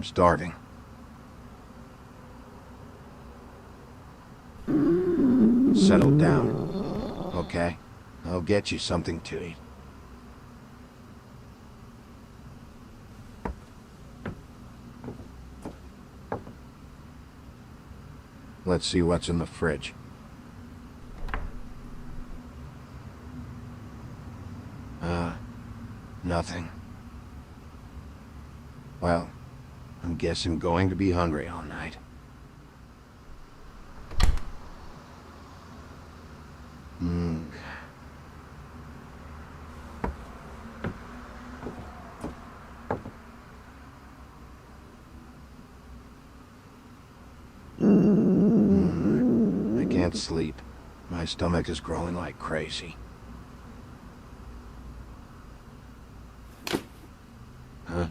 I'm starving. Settle down, okay? I'll get you something to eat. Let's see what's in the fridge. Nothing. Well, I guess I'm going to be hungry all night. I can't sleep. My stomach is growling like crazy. Huh?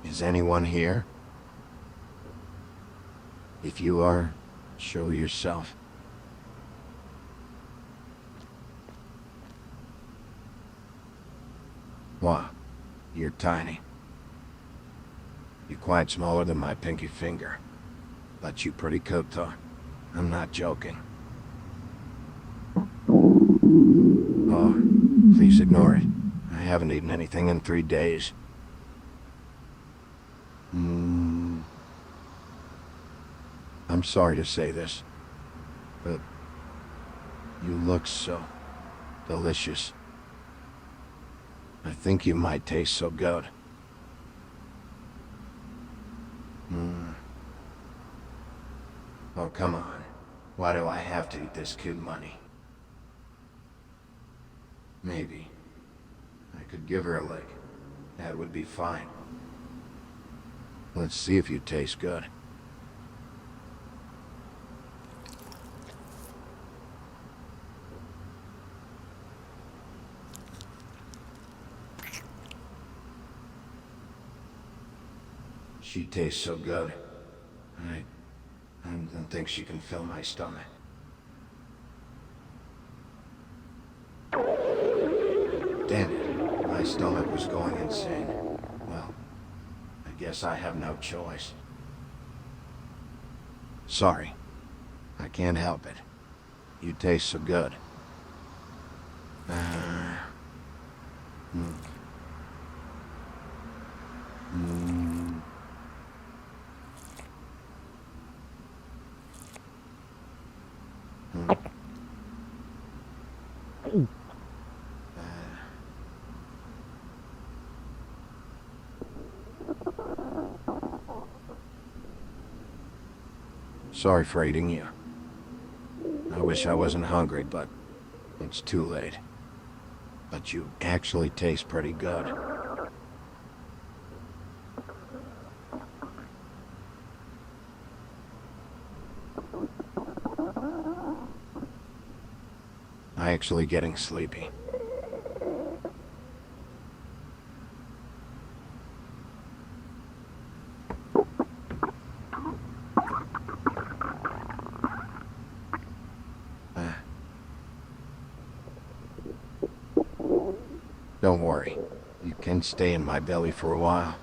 Is anyone here? If you are, show yourself. What? You're tiny. You're quite smaller than my pinky finger. But you pretty cooked, though. I'm not joking. Oh, please ignore it. I haven't eaten anything in 3 days. I'm sorry to say this, but you look so delicious. I think you might taste so good. Oh, come on. Why do I have to eat this cute money? Maybe I could give her a lick. That would be fine. Let's see if you taste good. She tastes so good. I don't think she can fill my stomach. Damn it. My stomach was going insane. Well, I guess I have no choice. Sorry. I can't help it. You taste so good. Sorry for eating you. I wish I wasn't hungry, but it's too late. But you actually taste pretty good. I'm actually getting sleepy. Don't worry. You can stay in my belly for a while.